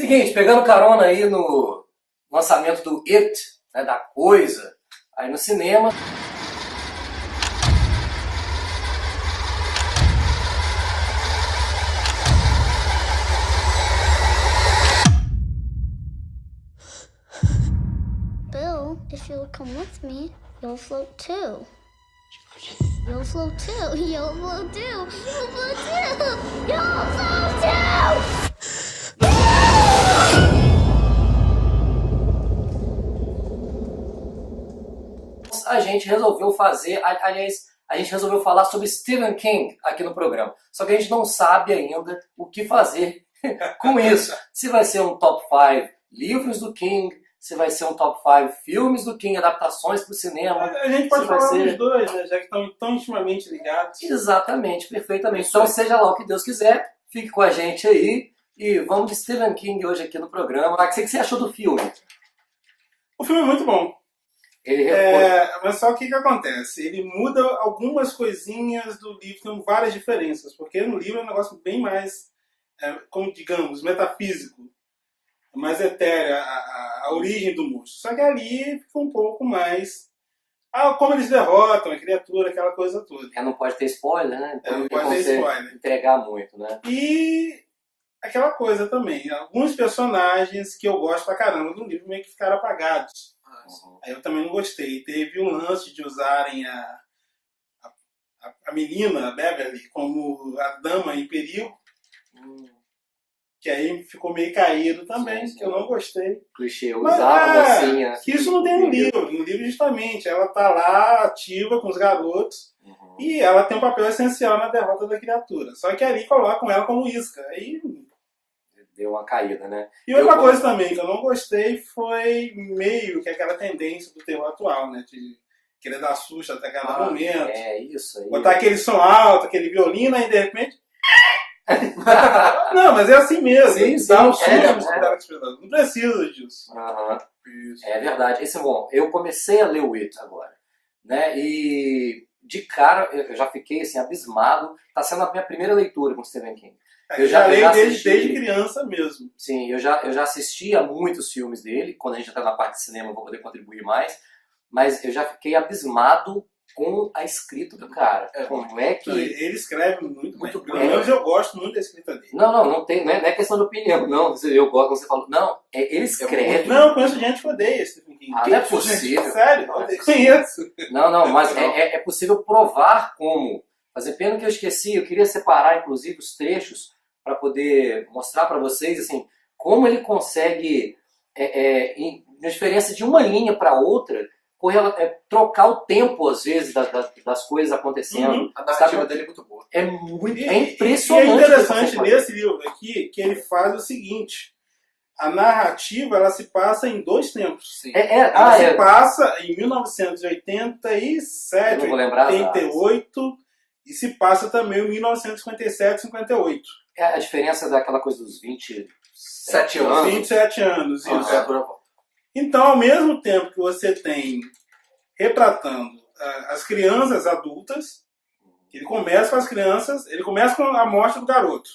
Seguinte, pegando carona aí no lançamento do It, né, da Coisa, aí no cinema. Bill, if you'll come with me, you'll float too. You'll float too. You'll float too. You'll float too. You'll float too. A gente resolveu fazer, aliás, a gente resolveu falar sobre Stephen King aqui no programa. Só que a gente não sabe ainda o que fazer com isso. Se vai ser um top 5 livros do King, se vai ser um top 5 filmes do King, adaptações para o cinema. A gente pode falar dos dois, né? Já que estão tão intimamente ligados. Exatamente, perfeitamente. Então seja lá o que Deus quiser, fique com a gente aí e vamos de Stephen King hoje aqui no programa. O que você achou do filme? O filme é muito bom. Mas só o que acontece? Ele muda algumas coisinhas do livro, tem várias diferenças, porque no livro é um negócio bem mais, como digamos, metafísico, mais etéreo, a origem do monstro. Só que ali fica um pouco mais... como eles derrotam a criatura, aquela coisa toda. Não pode ter spoiler, né? Então não pode ter spoiler. Entregar muito, né? E aquela coisa também, alguns personagens que eu gosto pra caramba do livro meio que ficaram apagados. Aí eu também não gostei. Teve um lance de usarem a menina, a Beverly, como a dama em perigo. Que aí ficou meio caído também, que eu não gostei. Clichê, usava a mocinha. Que isso não tem no livro. No livro, justamente, ela tá lá ativa com os garotos e ela tem um papel essencial na derrota da criatura. Só que ali colocam ela como isca. Aí deu uma caída, né? E outra coisa também que eu não gostei foi meio que aquela tendência do terror atual, né? De querer dar susto até cada momento. Isso aí. Botar aquele som alto, aquele violino, aí de repente... Não, mas é assim mesmo. Sim, dá um susto. Não precisa disso. É verdade. Esse é bom. Eu comecei a ler o It agora, né? E de cara eu já fiquei assim, abismado. Tá sendo a minha primeira leitura com Stephen King. Eu já leio desde criança mesmo. Sim, eu já assisti a muitos filmes dele. Quando a gente está na parte de cinema eu vou poder contribuir mais. Mas eu já fiquei abismado com a escrita do cara. Como é que... Ele escreve muito bem. Pelo menos eu gosto muito da escrita dele. Não é questão de opinião. Não, eu gosto quando você fala... Não, ele escreve. Não, eu conheço gente que odeia Stephen King. Não é possível. Sério, eu conheço. Não, mas é possível provar como. Mas é pena que eu esqueci. Eu queria separar, inclusive, os trechos para poder mostrar para vocês assim, como ele consegue, na diferença de uma linha para outra, trocar o tempo, às vezes, das coisas acontecendo. A narrativa dele é muito boa. É impressionante. E é interessante nesse livro aqui que ele faz o seguinte: a narrativa ela se passa em dois tempos. Sim. Ela se passa em 1987, 88, e se passa também em 1957, 58. A diferença daquela coisa dos 27 anos. 27 anos, isso. Então, ao mesmo tempo que você tem retratando as crianças adultas, ele começa com as crianças, ele começa com a morte do garoto.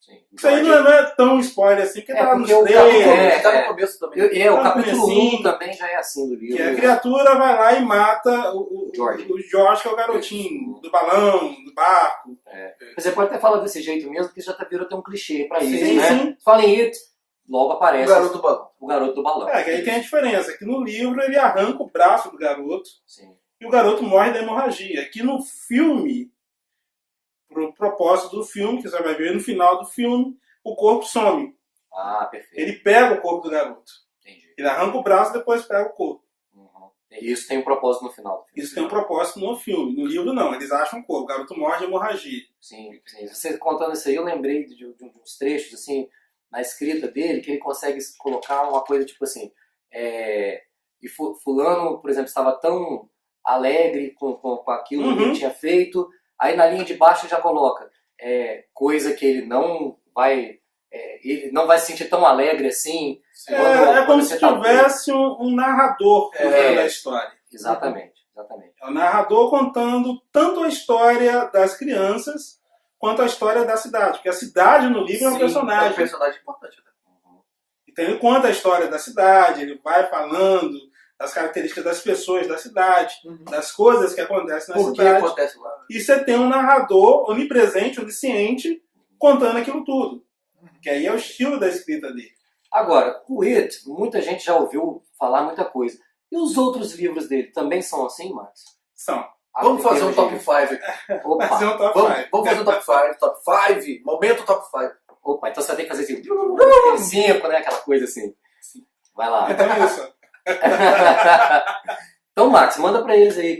Sim. Isso aí não é tão spoiler assim, porque tá lá nos trailers. Tá no começo também. O capítulo 1 também já é assim do livro. Que a criatura vai lá e mata o George, que é o garotinho, do balão, do barco. Você pode até falar desse jeito mesmo, porque já virou até um clichê pra isso, sim, né? Sim. Fala em It, logo aparece o garoto do balão. Que aí tem a diferença, que no livro ele arranca o braço do garoto. Sim. E o garoto morre da hemorragia. Aqui no filme, pro propósito do filme, que você vai ver no final do filme, o corpo some. Perfeito. Ele pega o corpo do garoto. Entendi. Ele arranca o braço e depois pega o corpo. E isso tem um propósito no final. Isso tem um propósito no filme. No livro não, eles acham o corpo. O garoto morre de hemorragia. Sim. Você contando isso aí, eu lembrei de uns trechos assim, na escrita dele, que ele consegue colocar uma coisa tipo assim, e fulano, por exemplo, estava tão alegre com aquilo que ele tinha feito, aí na linha de baixo ele já coloca coisa que ele não vai se sentir tão alegre assim. É como se tivesse um narrador da história. Exatamente. É o narrador contando tanto a história das crianças quanto a história da cidade. Porque a cidade no livro é um personagem. É um personagem importante. Então ele conta a história da cidade, ele vai falando das características das pessoas da cidade, das coisas que acontecem na cidade. Que acontece lá? E você tem um narrador onipresente, onisciente, contando aquilo tudo. Que aí é o estilo da escrita dele. Agora, o It, muita gente já ouviu falar muita coisa. E os outros livros dele também são assim, Max? São. Vamos fazer um top 5 aqui. Opa. Fazer um top Vamos 5. fazer um top 5. Momento top 5. Opa, então você vai ter que fazer assim, 5, né? Aquela coisa assim. Vai lá. Então isso. Então, Max, manda pra eles aí.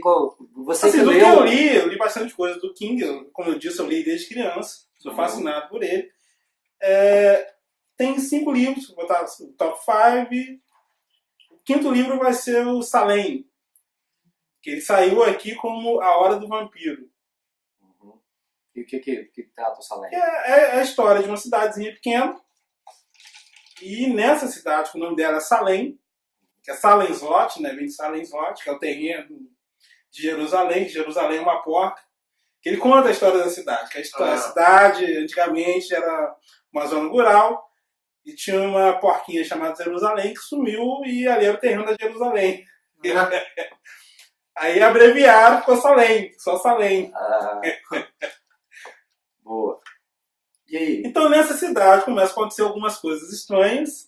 Você Assim, que do leu... que eu li bastante coisa do King. Como eu disse, eu li desde criança. Sou fascinado por ele. Tem 5 livros, vou botar o top 5. O 5º livro vai ser o Salem, que ele saiu aqui como A Hora do Vampiro. E o que trata o Salem? É a história de uma cidadezinha pequena. E nessa cidade, o nome dela é Salem, que é Salem Slot, né? Vem de Salem Slot, que é o terreno de Jerusalém, que Jerusalém é uma porta. Que ele conta a história da cidade. Que a cidade, antigamente, era uma zona rural. E tinha uma porquinha chamada Jerusalém que sumiu e ali era o terreno da Jerusalém. Aí abreviaram, ficou Salem, só Salem. Boa. E aí? Então nessa cidade começam a acontecer algumas coisas estranhas.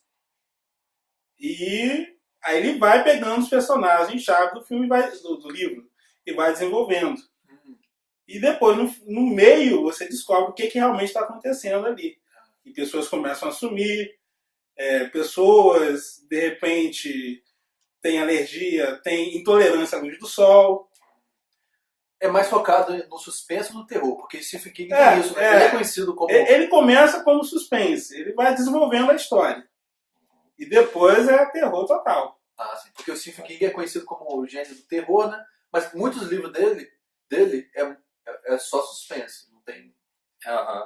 E aí ele vai pegando os personagens-chave do filme, do livro, e vai desenvolvendo. E depois, no meio, você descobre o que realmente está acontecendo ali. E pessoas começam a sumir, pessoas, de repente, têm alergia, têm intolerância à luz do sol. É mais focado no suspense e no terror, porque Stephen King tem isso. Ele é conhecido como... Ele começa como suspense, ele vai desenvolvendo a história. E depois é terror total. Ah, sim, porque o Stephen King é conhecido como o gênio do terror, né? Mas muitos livros dele é só suspense, não tem...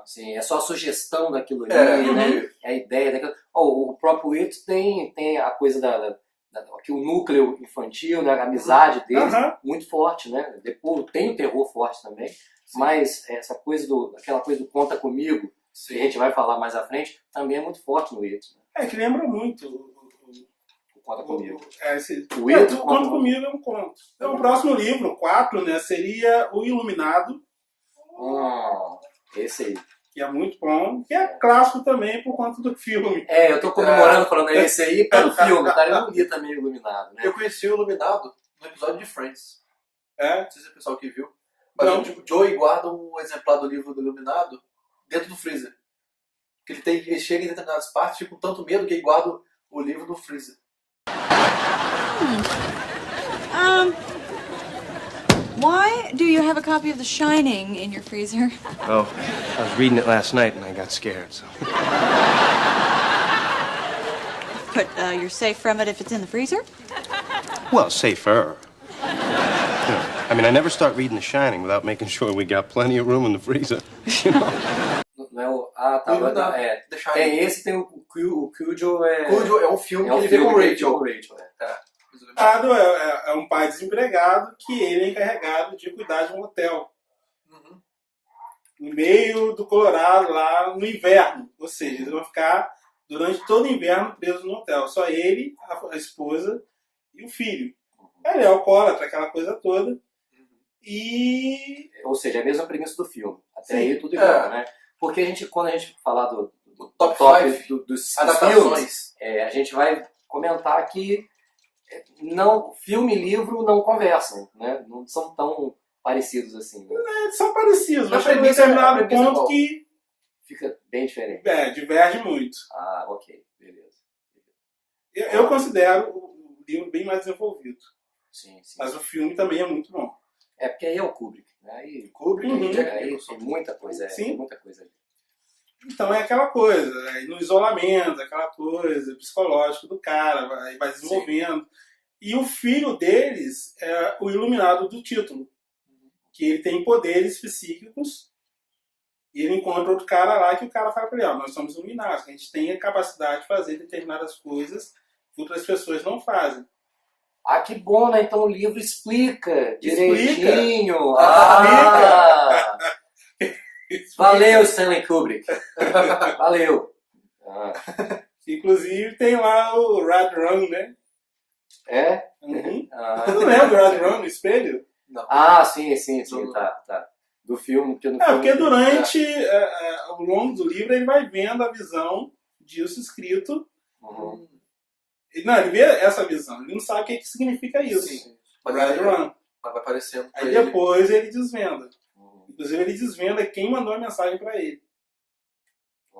Sim, é só a sugestão daquilo ali, né? É a ideia daquilo. O próprio It tem a coisa que o núcleo infantil, né? A amizade deles, muito forte, né? Depois tem o terror forte também, mas aquela coisa do conta comigo, que a gente vai falar mais à frente, também é muito forte no It. Né? Que lembra muito o Conta Comigo. O It, o Conta Comigo é um conto. Então, o próximo livro, 4, né, seria O Iluminado. Esse aí. Que é muito bom, que é clássico também por conta do filme. Eu tô comemorando falando esse aí pelo filme, tá? Eu não li também o Iluminado, né? Eu conheci o Iluminado no episódio de Friends. Não sei se é o pessoal que viu. Mas o Joey guarda um exemplar do livro do Iluminado dentro do freezer. Porque ele chega em determinadas partes, fica com tanto medo que ele guarda o livro no freezer. Why do you have a copy of The Shining in your freezer? Oh, I was reading it last night and I got scared, so... But you're safe from it if it's in the freezer? Well, safer. I mean, I never start reading The Shining without making sure we got plenty of room in the freezer. You know? Tem esse, tem o Cujo. Cujo é um filme que ele vê com o Rachel. É um pai desempregado que ele é encarregado de cuidar de um hotel. No meio do Colorado, lá no inverno. Ou seja, eles vão ficar durante todo o inverno presos no hotel. Só ele, a esposa e o filho. Ele é alcoólatra, aquela coisa toda. Ou seja, é a mesma premissa do filme. Até aí tudo igual, né? Porque quando a gente falar do top 5 dos adaptações, a gente vai comentar que filme e livro não conversam, né? Não são tão parecidos assim. Né? São parecidos, mas chega em determinado ponto que fica bem diferente. Diverge muito. Ok, beleza. Eu considero o livro bem mais desenvolvido. Sim. Mas o filme também é muito bom. Porque aí é o Kubrick, né? Aí tem muita coisa, muita coisa ali. Então é aquela coisa, no isolamento, aquela coisa psicológica do cara, vai desenvolvendo. Sim. E o filho deles é o iluminado do título, que ele tem poderes psíquicos, e ele encontra outro cara lá que o cara fala para ele, nós somos iluminados, a gente tem a capacidade de fazer determinadas coisas que outras pessoas não fazem. Que bom, né? Então o livro explica direitinho. Valeu, Stanley Kubrick. Valeu. Inclusive tem lá o Red Rum, né? É? Uhum. Você não lembra do Red Rum no espelho? Não. Sim, tá. Do filme. Porque durante ao longo do livro ele vai vendo a visão disso escrito. Uhum. Ele vê essa visão, ele não sabe o que significa isso. Sim. Red Rum. Mas vai aparecendo. Aí depois ele desvenda. Inclusive ele desvenda quem mandou a mensagem pra ele.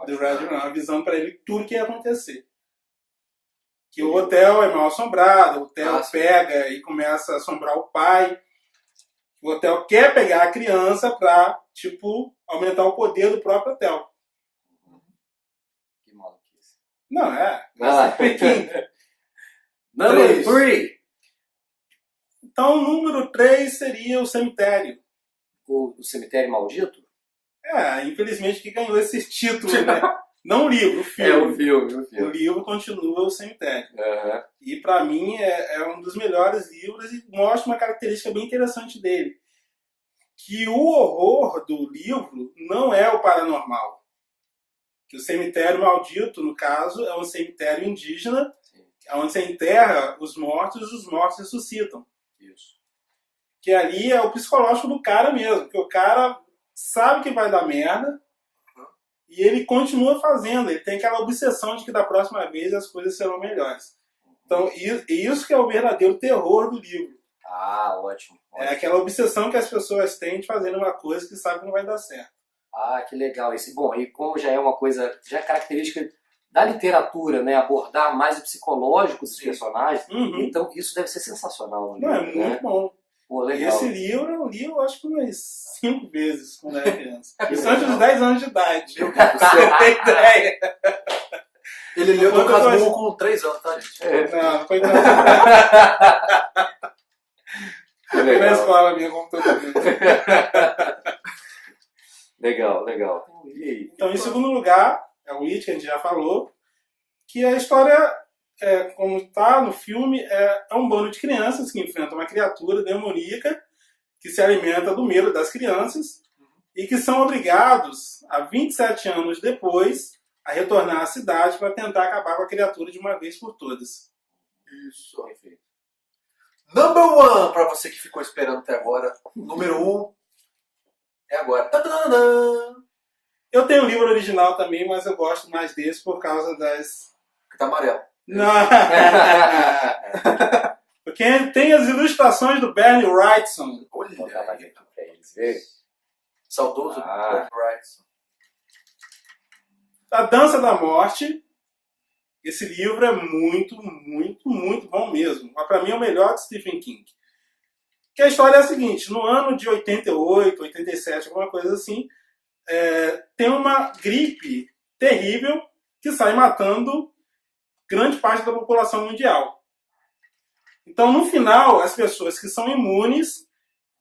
Do Red Rum, a visão pra ele tudo que ia acontecer. Que o hotel é mal assombrado, o hotel pega e começa a assombrar o pai. O hotel quer pegar a criança pra, aumentar o poder do próprio hotel. Que maluquice. Não, Number 3. Então, o número 3 seria o cemitério. O cemitério maldito? Infelizmente que ganhou esse título, né? Não o livro, o filme. O filme. O livro continua o cemitério. Uhum. E pra mim é um dos melhores livros e mostra uma característica bem interessante dele. Que o horror do livro não é o paranormal. Que o cemitério maldito, no caso, é um cemitério indígena, onde você enterra os mortos e os mortos ressuscitam. Isso. Que ali é o psicológico do cara mesmo. Que o cara sabe que vai dar merda e ele continua fazendo. Ele tem aquela obsessão de que da próxima vez as coisas serão melhores. Então, isso que é o verdadeiro terror do livro. Ótimo. É aquela obsessão que as pessoas têm de fazer uma coisa que sabe que não vai dar certo. Que legal. Bom, e como já é uma coisa, já é característica da literatura, né? Abordar mais o psicológico dos personagens, então isso deve ser sensacional. Muito bom. Pô, legal. E esse livro eu li, eu acho que umas 5 vezes quando era criança. Isso antes dos 10 anos de idade. Meu Deus do céu. Você tem ideia? Ele leu Dom Casmurro com 3 anos, tá, gente? Não foi não. Foi na escola minha, como todo mundo. Legal. Então, em segundo lugar, é o It, que a gente já falou, que a história, como está no filme, é um bando de crianças que enfrentam uma criatura demoníaca que se alimenta do medo das crianças e que são obrigados, a 27 anos depois, a retornar à cidade para tentar acabar com a criatura de uma vez por todas. Isso, perfeito. Number 1, para você que ficou esperando até agora. Número 1 é agora. Tadadã! Eu tenho o livro original também, mas eu gosto mais desse por causa das... Que tá amarelo. Não. Porque tem as ilustrações do Bernie Wrightson. Olha aqui pra eles verem. Saudoso Bernie Wrightson. A Dança da Morte. Esse livro é muito, muito, muito bom mesmo. Mas para mim é o melhor de Stephen King. Que a história é a seguinte: no ano de 88, 87, alguma coisa assim, tem uma gripe terrível que sai matando grande parte da população mundial. Então, no final, as pessoas que são imunes,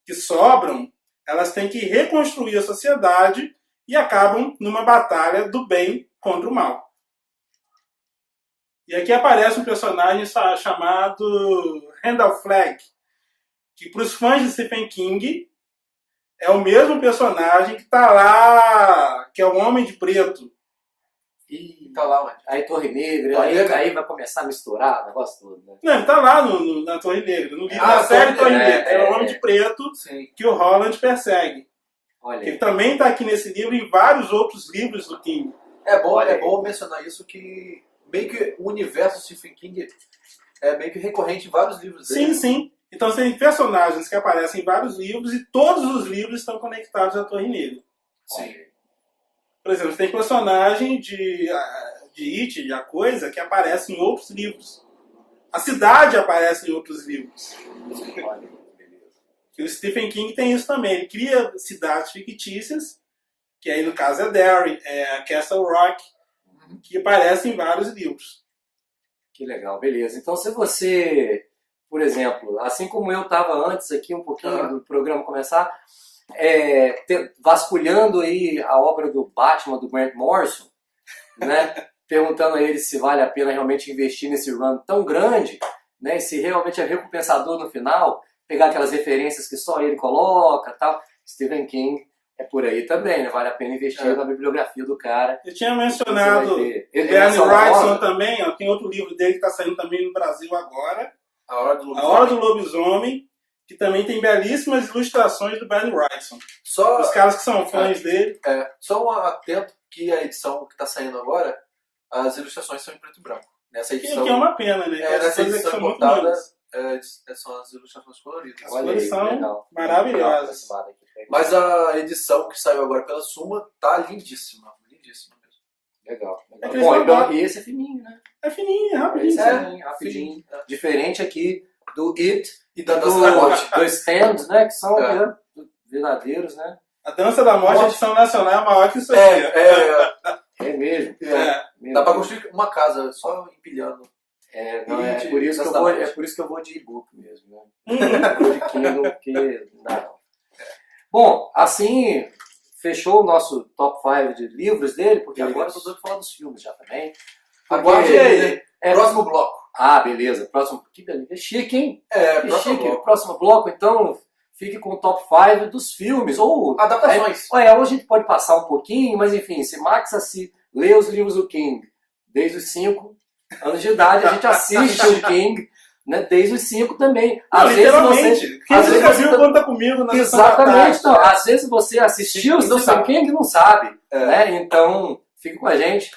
que sobram, elas têm que reconstruir a sociedade e acabam numa batalha do bem contra o mal. E aqui aparece um personagem chamado Randall Flagg, que para os fãs de Stephen King é o mesmo personagem que está lá, que é o Homem de Preto. E tá lá onde? Aí Torre Negra, aí vai começar a misturar o negócio todo, né? Não, ele tá lá na Torre Negra, no livro da série Torre Negra. É o Homem de Preto que o Holland persegue. Olha ele também está aqui nesse livro e em vários outros livros do King. É bom mencionar isso, que meio que o universo Stephen King é meio que recorrente em vários livros dele. Sim. Então tem personagens que aparecem em vários livros e todos os livros estão conectados à Torre Negra. Sim. Por exemplo, tem personagem de It, de A Coisa, que aparece em outros livros. A cidade aparece em outros livros. E o Stephen King tem isso também. Ele cria cidades fictícias, que aí no caso é Derry, é Castle Rock, que aparecem em vários livros. Que legal, beleza. Então se você, por exemplo, assim como eu estava antes aqui, um pouquinho do programa começar, vasculhando aí a obra do Batman, do Grant Morrison, né? Perguntando a ele se vale a pena realmente investir nesse run tão grande, né? Se realmente é recompensador no final, pegar aquelas referências que só ele coloca, tal. Stephen King É por aí também, né? Vale a pena investir na bibliografia do cara. Eu tinha mencionado o Bernie Wrightson também, ó, tem outro livro dele que está saindo também no Brasil agora, A Hora do Lobisomem, que também tem belíssimas ilustrações do Bernie Wrightson. Os caras que são fãs dele. Só um atento que a edição que está saindo agora, as ilustrações são em preto e branco. Nessa edição, que é uma pena, né? Nessa edição importada são as ilustrações coloridas. As cores são maravilhosas. Mas a edição que saiu agora pela Suma tá lindíssima. Lindíssima mesmo. Legal. Bom, e esse é fininho, né? É fininho, rapidinho. Rapidinho. Diferente aqui do It e da Dança da Morte. Dois stands, né? Que são verdadeiros, né? A Dança da Morte, a edição nacional é maior que isso aqui. É mesmo. Dá pra construir uma casa só empilhando. É por isso que eu vou de e-book mesmo, né? Vou de Kindle, porque não dá não. Bom, assim fechou o nosso top 5 de livros dele, porque agora eu tô doido pra falar dos filmes já também. Aguarde aí, próximo bloco. Ah, beleza. Próximo. Que beleza. É chique, hein? Próximo bloco. Próximo bloco, então fique com o top 5 dos filmes. Ou adaptações. Ou a gente pode passar um pouquinho, mas enfim, se Max lê os livros do King desde os 5 anos de idade, a gente assiste o King, né, desde os 5 também. Às vezes você já viu Conta Comigo na Exatamente. Então, às vezes você assistiu o Stephen King e não sabe. Né? Então, fique com a gente.